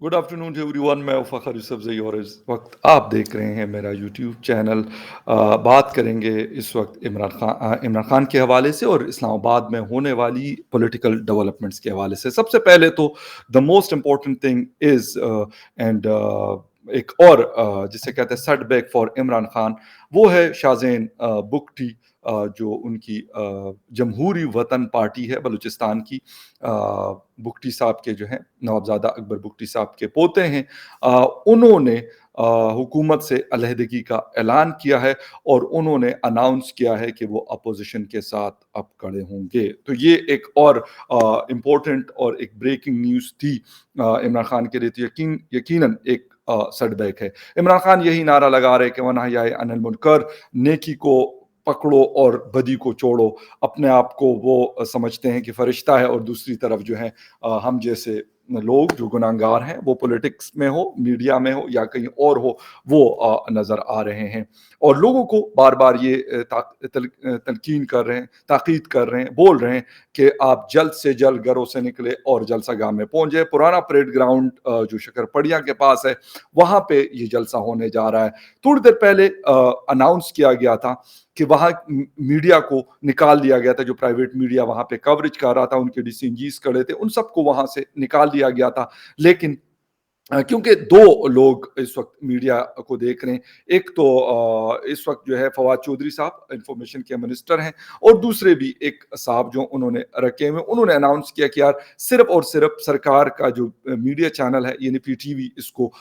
Good afternoon everyone. मैं फ़खर यूसुफ़ज़ई और इस वक्त आप देख रहे हैं मेरा यूट्यूब चैनल। बात करेंगे इस वक्त इमरान खान के हवाले से और इस्लामाबाद में होने वाली पॉलिटिकल डेवलपमेंट्स के हवाले से। सबसे पहले तो the most important thing is and एक और जिसे कहते हैं सेटबैक फॉर इमरान खान, वो है शाहज़ैन बुगटी, जो उनकी जमहूरी वतन पार्टी है बलूचिस्तान की। बुगटी साहब के जो हैं नवाबज़ादा अकबर बुगटी साहब के पोते हैं। उन्होंने हुकूमत से अलहदगी का ऐलान किया है और उन्होंने अनाउंस किया है कि वो अपोजिशन के साथ अब खड़े होंगे। तो ये एक और इम्पोर्टेंट और एक ब्रेकिंग न्यूज़ थी इमरान खान के लिए। तो यकीनन एक सेटबैक है। इमरान खान यही नारा लगा रहे कि वनाहियाए अनिल मुनकर, नेकी को पकड़ो और बदी को छोड़ो। अपने आप को वो समझते हैं कि फरिश्ता है और दूसरी तरफ जो है हम जैसे लोग जो गुनाहगार हैं, वो पॉलिटिक्स में हो, मीडिया में हो या कहीं और हो, वो नज़र आ रहे हैं और लोगों को बार-बार ये तलकीन कर रहे हैं, ताकीद कर रहे हैं, बोल रहे हैं कि आप जल्द से जल्द घरों से निकले और जलसागाह में पहुंचे। पुराना परेड ग्राउंड जो शकरपड़िया के पास है, वहां पे ये जलसा होने जा रहा है। थोड़ी देर पहले अनाउंस किया गया था कि वहाँ मीडिया को निकाल दिया गया था। जो प्राइवेट मीडिया वहाँ पे कवरेज कर रहा था, उनके डिसीजंस खड़े थे, उन सबको वहाँ से निकाल दिया गया था। लेकिन क्योंकि दो लोग इस वक्त मीडिया को देख रहे हैं, एक तो इस वक्त जो है फवाद चौधरी साहब इंफॉर्मेशन के मिनिस्टर हैं और दूसरे भी एक साहब जो उन्होंने रखे हुए, उन्होंने अनाउंस किया कि यार सिर्फ और सिर्फ सरकार का जो मीडिया चैनल है यानी पीटीवी इसको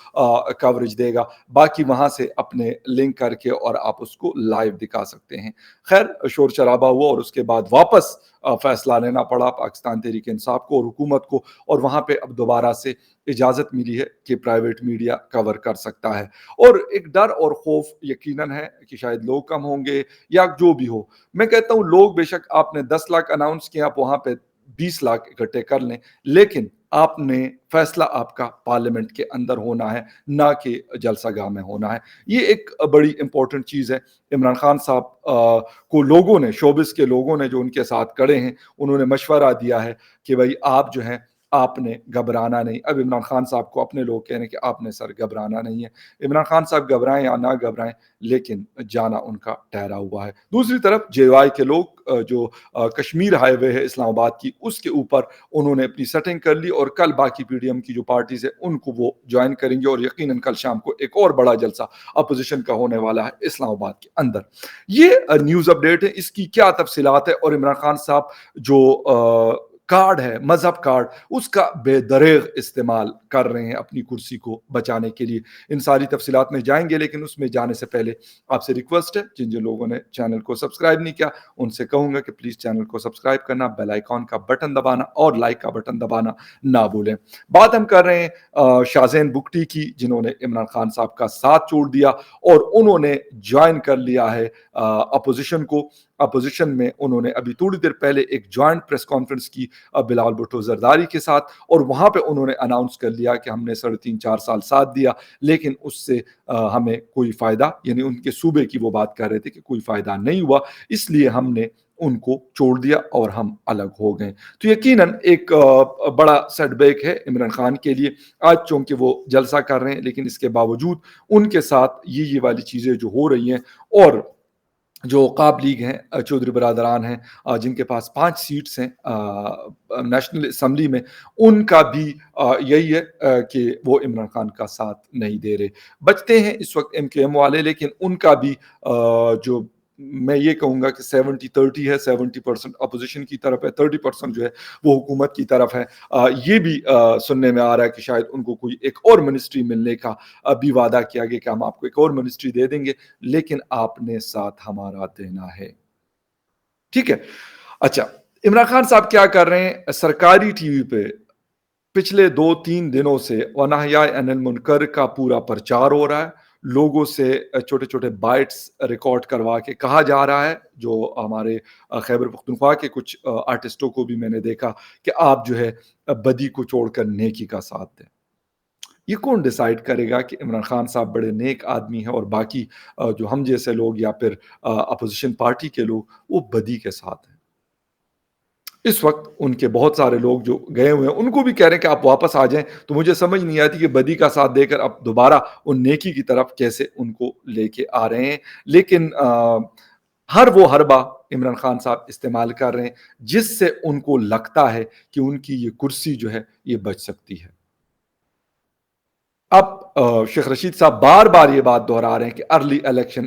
कवरेज देगा, बाकी वहां से अपने लिंक करके और आप उसको लाइव दिखा सकते हैं। खैर शोर शराबा हुआ और उसके बाद वापस फैसला लेना पड़ा पाकिस्तान तहरीक इंसाफ को और हुकूमत को, और वहां पे अब दोबारा से इजाजत मिली है कि प्राइवेट मीडिया कवर कर सकता है। और एक डर और खौफ यकीनन है कि शायद लोग कम होंगे या जो भी हो। मैं कहता हूं लोग बेशक आपने 10 लाख अनाउंस किया, आप वहां पे 20 लाख इकट्ठे कर लें, लेकिन आपने फैसला आपका पार्लियामेंट के अंदर होना है, ना कि जलसागाह में होना है। ये एक बड़ी इंपॉर्टेंट चीज़ है। इमरान खान साहब को लोगों ने, शोबिस के लोगों ने जो उनके साथ खड़े हैं, उन्होंने मशवरा दिया है कि भाई आप जो है आपने घबराना नहीं। अब इमरान खान साहब को अपने लोग कह रहे हैं कि आपने सर घबराना नहीं है। इमरान खान साहब घबराएं या ना घबराएं, लेकिन जाना उनका ठहरा हुआ है। दूसरी तरफ जेवाई के लोग जो कश्मीर हाईवे है इस्लामाबाद की, उसके ऊपर उन्होंने अपनी सेटिंग कर ली और कल बाकी पीडीएम की जो पार्टीज है उनको वो ज्वाइन करेंगे और यकीनन कल शाम को एक और बड़ा जलसा अपोजिशन का होने वाला है इस्लामाबाद के अंदर। ये न्यूज़ अपडेट है, इसकी क्या तफसीलात है और इमरान खान साहब जो कार्ड है, मजहब कार्ड, उसका बेदरेग इस्तेमाल कर रहे हैं अपनी कुर्सी को बचाने के लिए। इन सारी तफसीलात में जाएंगे, लेकिन उसमें जाने से पहले आपसे रिक्वेस्ट है, जिन जिन लोगों ने चैनल को सब्सक्राइब नहीं किया उनसे कहूंगा कि प्लीज चैनल को सब्सक्राइब करना, बेल आइकॉन का बटन दबाना और लाइक का बटन दबाना ना भूलें। बात हम कर रहे हैं शाहज़ैन बुगटी की, जिन्होंने इमरान खान साहब का साथ छोड़ दिया और उन्होंने ज्वाइन कर लिया है अपोजिशन को। अपोजिशन में उन्होंने अभी थोड़ी देर पहले एक ज्वाइंट प्रेस कॉन्फ्रेंस की बिलावल भुट्टो जरदारी के साथ, और वहां पे उन्होंने अनाउंस कर लिया कि हमने 3.5-4 साल साथ दिया, लेकिन उससे हमें कोई फायदा, यानी उनके सूबे की वो बात कर रहे थे कि कोई फायदा नहीं हुआ, इसलिए हमने उनको छोड़ दिया और हम अलग हो गए। तो यकीनन एक बड़ा सेटबैक है इमरान खान के लिए। आज चूंकि वो जलसा कर रहे हैं, लेकिन इसके बावजूद उनके साथ ये वाली चीजें जो हो रही हैं, और जो काब लीग हैं, चौधरी बरादरान हैं, जिनके पास 5 सीट्स हैं नेशनल असम्बली में, उनका भी यही है कि वो इमरान खान का साथ नहीं दे रहे। बचते हैं इस वक्त एमकेएम वाले, लेकिन उनका भी जो मैं ये कहूँगा कि 70-30 है। 70% अपोजिशन की तरफ है, 30% जो है वो हुकूमत की तरफ है। ये भी सुनने में आ रहा है कि शायद उनको कोई एक और मिनिस्ट्री मिलने का भी वादा किया गया कि हम आपको एक और मिनिस्ट्री दे देंगे, लेकिन आपने साथ हमारा देना है। ठीक है। अच्छा, इमरान खान साहब क्या कर रहे हैं, सरकारी टीवी पे पिछले 2-3 दिनों से वनाहया अनिल मुनकर का पूरा प्रचार हो रहा है। लोगों से छोटे छोटे बाइट्स रिकॉर्ड करवा के कहा जा रहा है, जो हमारे खैबर पख्तूनख्वा के कुछ आर्टिस्टों को भी मैंने देखा कि आप जो है बदी को छोड़कर नेकी का साथ दें। ये कौन डिसाइड करेगा कि इमरान खान साहब बड़े नेक आदमी हैं और बाकी जो हम जैसे लोग या फिर अपोजिशन पार्टी के लोग वो बदी के साथ हैं? इस वक़्त उनके बहुत सारे लोग जो गए हुए हैं, उनको भी कह रहे हैं कि आप वापस आ जाएँ, तो मुझे समझ नहीं आती कि बदी का साथ देकर अब दोबारा उन नेकी की तरफ कैसे उनको लेके आ रहे हैं। लेकिन हर वो हरबा इमरान खान साहब इस्तेमाल कर रहे हैं, जिससे उनको लगता है कि उनकी ये कुर्सी जो है, ये बच सकती है। अब शेख रशीद साहब बार-बार ये बात दोहरा रहे हैं कि अर्ली इलेक्शन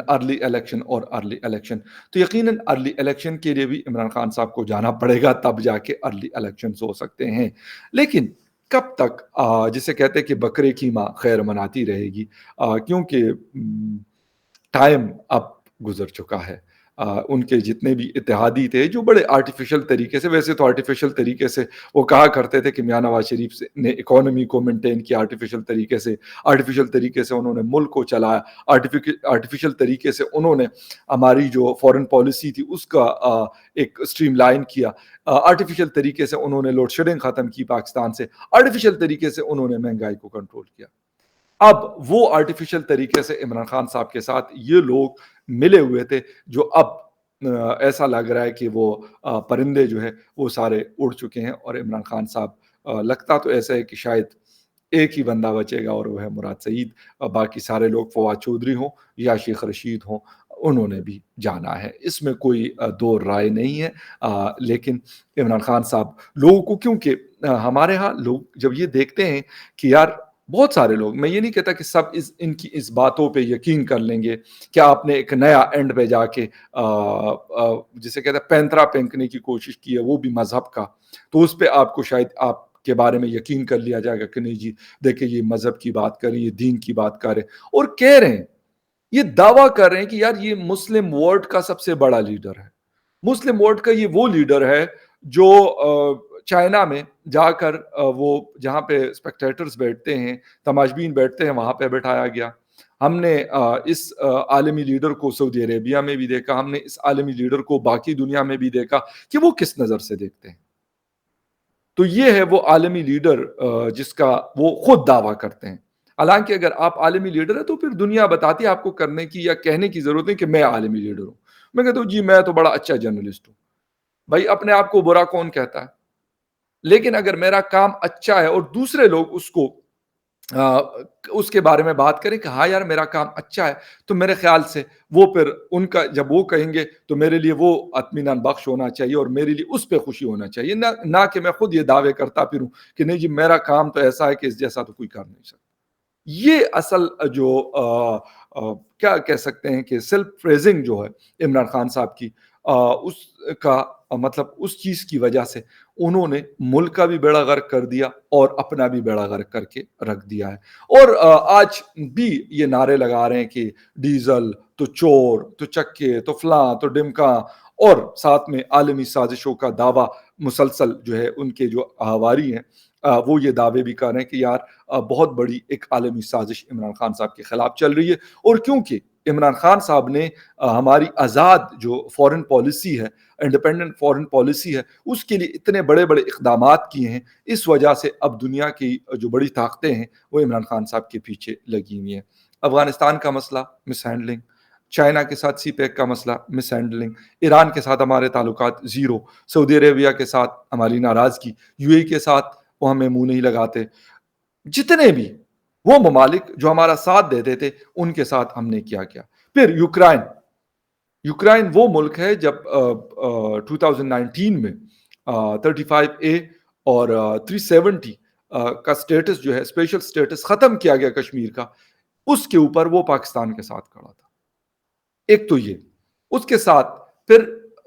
और अर्ली इलेक्शन। तो यकीनन अर्ली इलेक्शन के लिए भी इमरान खान साहब को जाना पड़ेगा, तब जाके अर्ली इलेक्शंस हो सकते हैं। लेकिन कब तक जिसे कहते हैं कि बकरे की माँ खैर मनाती रहेगी, क्योंकि टाइम अब गुज़र चुका है। उनके जितने भी इत्तेहादी थे, जो बड़े आर्टिफ़िशियल तरीके से, वैसे तो आर्टिफ़िशियल तरीके से वो कहा करते थे कि मियाँ नवाज़ शरीफ से ने इकोनॉमी को मेंटेन किया आर्टिफ़िशियल तरीके से उन्होंने मुल्क को चलाया, आर्टिफ़िशियल तरीके से उन्होंने हमारी जो फ़ॉरेन पॉलिसी थी उसका एक स्ट्रीमलाइन किया। आर्टिफ़िशियल तरीके से उन्होंने लोड शेडिंग ख़त्म की पाकिस्तान से, आर्टिफ़िशियल तरीके से उन्होंने महँगाई को कंट्रोल किया। अब वो आर्टिफिशियल तरीके से इमरान खान साहब के साथ ये लोग मिले हुए थे, जो अब ऐसा लग रहा है कि वो परिंदे जो है वो सारे उड़ चुके हैं और इमरान खान साहब, लगता तो ऐसा है कि शायद एक ही बंदा बचेगा और वो है मुराद सईद। बाकी सारे लोग फवाद चौधरी हों या शेख रशीद हों, उन्होंने भी जाना है। इसमें कोई दो राय नहीं है। लेकिन इमरान खान साहब लोगों को, क्योंकि हमारे यहाँ लोग जब ये देखते हैं कि यार बहुत सारे लोग, मैं ये नहीं कहता कि सब इनकी इस बातों पे यकीन कर लेंगे कि आपने एक नया एंड पे जाके जिसे कहते हैं पैंतरा फेंकने की कोशिश की है, वो भी मज़हब का, तो उस पे आपको शायद आपके बारे में यकीन कर लिया जाएगा कि नहीं जी, देखिए ये मज़हब की बात कर रहे हैं, ये दीन की बात कर रहे हैं और कह रहे हैं, ये दावा कर रहे हैं कि यार ये मुस्लिम वर्ल्ड का सबसे बड़ा लीडर है। मुस्लिम वर्ल्ड का ये वो लीडर है जो चाइना में जाकर वो जहाँ पे स्पेक्टेटर्स बैठते हैं, तमाशबीन बैठते हैं, वहाँ पे बिठाया गया। हमने इस आलमी लीडर को सऊदी अरेबिया में भी देखा, हमने इस आलमी लीडर को बाकी दुनिया में भी देखा कि वो किस नज़र से देखते हैं। तो ये है वो आलमी लीडर जिसका वो खुद दावा करते हैं। हालाँकि अगर आप आलमी लीडर हैं तो फिर दुनिया बताती है आपको करने की या कहने की ज़रूरत नहीं कि मैं आलमी लीडर हूँ। मैं कहता हूँ जी मैं तो बड़ा अच्छा जर्नलिस्ट हूँ। भाई अपने आप को बुरा कौन कहता है? लेकिन अगर मेरा काम अच्छा है और दूसरे लोग उसको उसके बारे में बात करें कि हाँ यार मेरा काम अच्छा है, तो मेरे ख़्याल से वो फिर उनका जब वो कहेंगे तो मेरे लिए वो इत्मीनान बख्श होना चाहिए और मेरे लिए उस पे खुशी होना चाहिए, ना ना कि मैं खुद ये दावे करता फिरूँ कि नहीं जी मेरा काम तो ऐसा है कि इस जैसा तो कोई कर नहीं सकता। ये असल जो क्या कह सकते हैं कि सेल्फ प्रेज़िंग जो है इमरान खान साहब की, उसका मतलब उस चीज़ की वजह से उन्होंने मुल्क का भी बेड़ा गर्क कर दिया और अपना भी बेड़ा गर्क करके रख दिया है। और आज भी ये नारे लगा रहे हैं कि डीज़ल, तो चोर, तो चक्के, तो फलाँ, तो ढिमका और साथ में आलमी साज़िशों का दावा मुसलसल जो है उनके जो हवारी हैं, वो ये दावे भी कर रहे हैं कि यार बहुत बड़ी एक आलमी साज़िश इमरान खान साहब के खिलाफ चल रही है। और क्योंकि इमरान खान साहब ने हमारी आज़ाद जो फ़ॉरेन पॉलिसी है, इंडिपेंडेंट फ़ॉरेन पॉलिसी है, उसके लिए इतने बड़े-बड़े इक़दामात किए हैं, इस वजह से अब दुनिया की जो बड़ी ताकतें हैं, वो इमरान खान साहब के पीछे लगी हुई हैं। अफ़गानिस्तान का मसला मिसहैंडलिंग, चाइना के साथ सीपेक का मसला मिसहैंडलिंग, ईरान के साथ हमारे ताल्लुकात ज़ीरो, सऊदी अरेबिया के साथ हमारी नाराज़गी, यूएई के साथ वो हमें मुँह नहीं लगाते। जितने भी वो ममालिक जो हमारा साथ देते थे, उनके साथ हमने क्या-क्या। फिर यूक्रेन, यूक्रेन वो मुल्क है जब 2019 में 35 ए और 370 का स्टेटस जो है स्पेशल स्टेटस खत्म किया गया कश्मीर का, उसके ऊपर वो पाकिस्तान के साथ खड़ा था। एक तो ये, उसके साथ फिर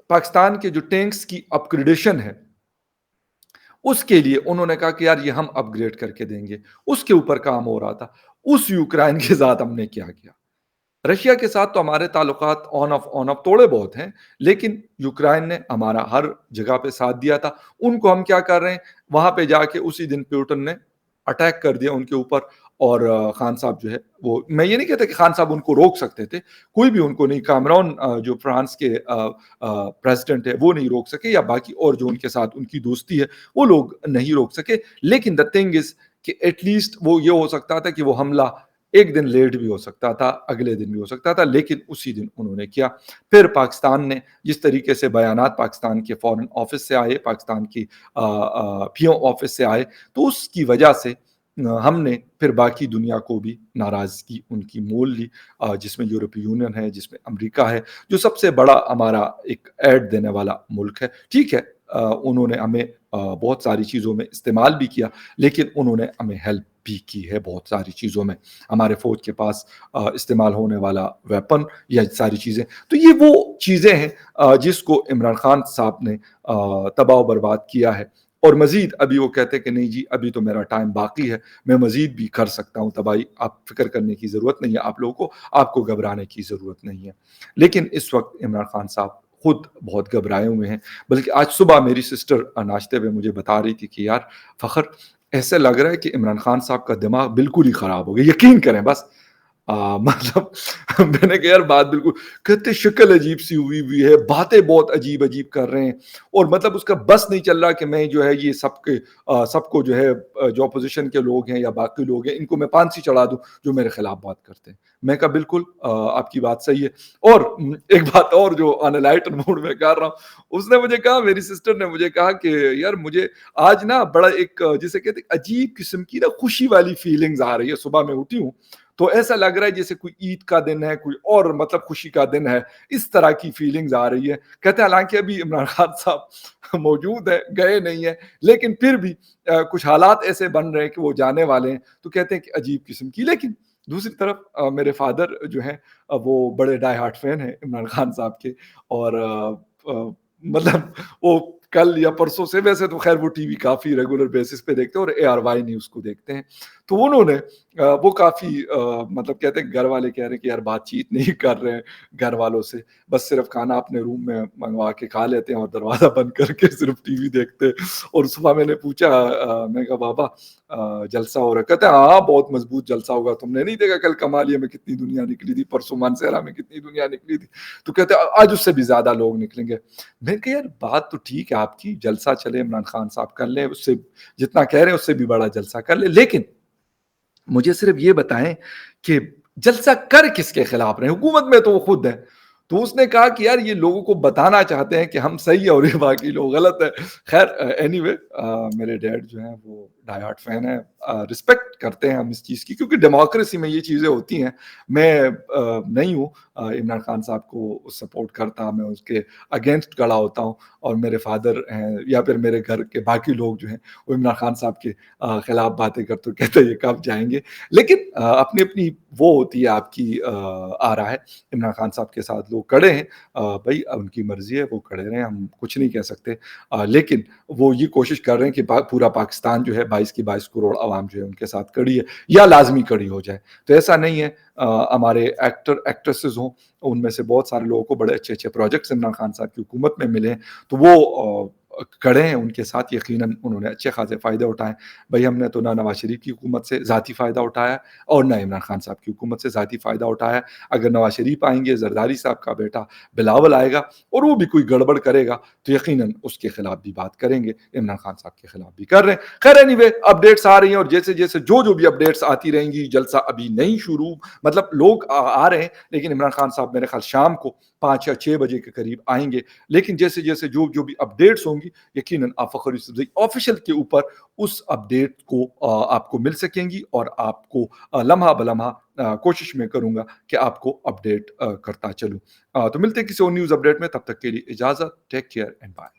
पाकिस्तान के जो टैंक्स की अपग्रेडेशन है, उसके लिए उन्होंने कहा कि यार ये हम अपग्रेड करके देंगे, उसके ऊपर काम हो रहा था। उस यूक्रेन के साथ हमने क्या किया? रशिया के साथ तो हमारे ताल्लुकात ऑन ऑफ थोड़े बहुत हैं, लेकिन यूक्रेन ने हमारा हर जगह पे साथ दिया था। उनको हम क्या कर रहे हैं, वहाँ पे जाके उसी दिन पुतिन ने अटैक कर दिया उनके ऊपर और खान साहब जो है वो, मैं ये नहीं कहता कि खान साहब उनको रोक सकते थे, कोई भी उनको नहीं, कैमरून जो फ्रांस के प्रेसिडेंट है वो नहीं रोक सके या बाकी और जो उनके साथ उनकी दोस्ती है, वो लोग नहीं रोक सके। लेकिन द थिंग इज़ कि एट लीस्ट वो ये हो सकता था कि वो हमला ایک دن لیٹ بھی ہو سکتا تھا، اگلے دن بھی ہو سکتا تھا، لیکن اسی دن انہوں نے کیا۔ پھر پاکستان نے جس طریقے سے بیانات پاکستان کے فارن آفس سے آئے، پاکستان کی پی او آفس سے آئے، تو اس کی وجہ سے ہم نے پھر باقی دنیا کو بھی ناراضگی ان کی مول لی، جس میں یورپی یونین ہے، جس میں امریکہ ہے، جو سب سے بڑا ہمارا ایک ایڈ دینے والا ملک ہے۔ ٹھیک ہے، انہوں نے ہمیں بہت ساری چیزوں میں استعمال بھی کیا، لیکن انہوں نے ہمیں ہیلپ بھی کی ہے بہت ساری چیزوں میں۔ ہمارے فوج کے پاس استعمال ہونے والا ویپن یا ساری چیزیں، تو یہ وہ چیزیں ہیں جس کو عمران خان صاحب نے تباہ و برباد کیا ہے۔ اور مزید ابھی وہ کہتے ہیں کہ نہیں جی ابھی تو میرا ٹائم باقی ہے، میں مزید بھی کر سکتا ہوں تباہی، آپ فکر کرنے کی ضرورت نہیں ہے، آپ لوگوں کو، آپ کو گھبرانے کی ضرورت نہیں ہے۔ لیکن اس وقت عمران خان صاحب خود بہت گھبرائے ہوئے ہیں۔ بلکہ آج صبح میری سسٹر ناشتے میں مجھے بتا رہی تھی کہ یار فخر، ایسا لگ رہا ہے کہ عمران خان صاحب کا دماغ بالکل ہی خراب ہو گیا، یقین کریں بس۔ مطلب میں نے کہا یار بات بالکل، کہتے شکل عجیب سی ہوئی ہے، باتیں بہت عجیب عجیب کر رہے ہیں، اور مطلب اس کا بس نہیں چل رہا کہ میں جو ہے یہ سب کو جو ہے جو اپوزیشن کے لوگ ہیں یا باقی لوگ ہیں ان کو میں پھانسی چڑھا دوں جو میرے خلاف بات کرتے ہیں۔ میں کہا بالکل آپ کی بات صحیح ہے۔ اور ایک بات اور جو آن اے لائٹر موڈ میں کر رہا ہوں، اس نے مجھے کہا، میری سسٹر نے مجھے کہا کہ یار مجھے آج نا بڑا ایک جسے کہتے ہیں عجیب قسم کی نا خوشی والی فیلنگز آ رہی ہے، صبح میں اٹھی ہوں تو ایسا لگ رہا ہے جیسے کوئی عید کا دن ہے، کوئی اور مطلب خوشی کا دن ہے، اس طرح کی فیلنگز آ رہی ہے۔ کہتے ہیں حالانکہ ابھی عمران خان صاحب موجود ہے، گئے نہیں ہیں، لیکن پھر بھی کچھ حالات ایسے بن رہے ہیں کہ وہ جانے والے ہیں، تو کہتے ہیں کہ عجیب قسم کی۔ لیکن دوسری طرف میرے فادر جو ہیں وہ بڑے ڈائی ہارٹ فین ہیں عمران خان صاحب کے، اور مطلب وہ کل یا پرسوں سے، ویسے تو خیر وہ ٹی وی کافی ریگولر بیسس پہ دیکھتے ہیں اور ARY نیوز کو دیکھتے ہیں، تو انہوں نے وہ کافی مطلب کہتے ہیں گھر والے کہہ رہے ہیں کہ یار بات چیت نہیں کر رہے ہیں گھر والوں سے، بس صرف کھانا اپنے روم میں منگوا کے کھا لیتے ہیں اور دروازہ بند کر کے صرف ٹی وی دیکھتے ہیں۔ اور صبح میں نے پوچھا، میں کہا بابا جلسہ ہو رہا ہے؟ کہتے ہیں ہاں بہت مضبوط جلسہ ہوگا، تم نے نہیں دیکھا کل کمالیہ میں کتنی دنیا نکلی تھی، پرسوں مانسہرہ میں کتنی دنیا نکلی تھی؟ تو کہتے ہیں آج اس سے بھی زیادہ لوگ نکلیں گے۔ میں نے کہا یار بات تو ٹھیک ہے آپ کی، جلسہ چلے عمران خان صاحب کر لیں، اس سے جتنا کہہ رہے ہیں اس سے بھی بڑا جلسہ کر لیں، لیکن مجھے صرف یہ بتائیں کہ جلسہ کر کس کے خلاف رہے ہیں؟ حکومت میں تو وہ خود ہے۔ تو اس نے کہا کہ یار یہ لوگوں کو بتانا چاہتے ہیں کہ ہم صحیح ہیں اور یہ باقی لوگ غلط ہیں۔ خیر اینی وے، میرے ڈیڈ جو ہیں وہ ڈائی ہارٹ فین ہیں، رسپیکٹ کرتے ہیں ہم اس چیز کی، کیونکہ ڈیموکریسی میں یہ چیزیں ہوتی ہیں۔ میں نہیں ہوں عمران خان صاحب کو سپورٹ کرتا، میں اس کے اگینسٹ کھڑا ہوتا ہوں، اور میرے فادر ہیں یا پھر میرے گھر کے باقی لوگ جو ہیں وہ عمران خان صاحب کے خلاف باتیں کرتے کہتے ہیں یہ کب جائیں گے۔ لیکن اپنی اپنی وہ ہوتی ہے آپ کی آرا ہے، عمران خان صاحب کے ساتھ لوگ کھڑے ہیں، بھائی ان کی مرضی ہے، وہ کھڑے رہیں، ہم کچھ نہیں کہہ سکتے، لیکن وہ یہ کوشش کر رہے ہیں کہ پورا پاکستان جو ہے 22 کروڑ عوام جو ہے ان کے ساتھ کھڑی ہے یا لازمی کھڑی ہو جائے۔ تو ایسا نہیں ہے، ہمارے ایکٹر ایکٹریسز ہوں، ان میں سے بہت سارے لوگوں کو بڑے اچھے اچھے پروجیکٹس عمران خان صاحب کی حکومت میں ملے ہیں، تو وہ کھڑے ہیں ان کے ساتھ، یقیناً انہوں نے اچھے خاصے فائدے اٹھائے۔ بھائی ہم نے تو نہ نواز شریف کی حکومت سے ذاتی فائدہ اٹھایا اور نہ عمران خان صاحب کی حکومت سے ذاتی فائدہ اٹھایا۔ اگر نواز شریف آئیں گے، زرداری صاحب کا بیٹا بلاول آئے گا اور وہ بھی کوئی گڑبڑ کرے گا تو یقیناً اس کے خلاف بھی بات کریں گے، عمران خان صاحب کے خلاف بھی کر رہے ہیں۔ خیر اینی وے، اپڈیٹس آ رہی ہیں اور جیسے جیسے جو بھی اپڈیٹس آتی رہیں گی، جلسہ ابھی نہیں شروع، مطلب لوگ آ رہے ہیں، لیکن عمران خان صاحب میرے خیال شام کو 5 یا 6 بجے کے قریب آئیں گے۔ لیکن جیسے جیسے جو بھی اپڈیٹس ہوں گی، یقیناً آپ فخر یوسفزئی آفیشیل کے اوپر اس اپڈیٹ کو آپ کو مل سکیں گی، اور آپ کو لمحہ بلمحہ کوشش میں کروں گا کہ آپ کو اپڈیٹ کرتا چلوں۔ تو ملتے ہیں کسی اور نیوز اپڈیٹ میں، تب تک کے لیے اجازت، ٹیک کیئر اینڈ بائے۔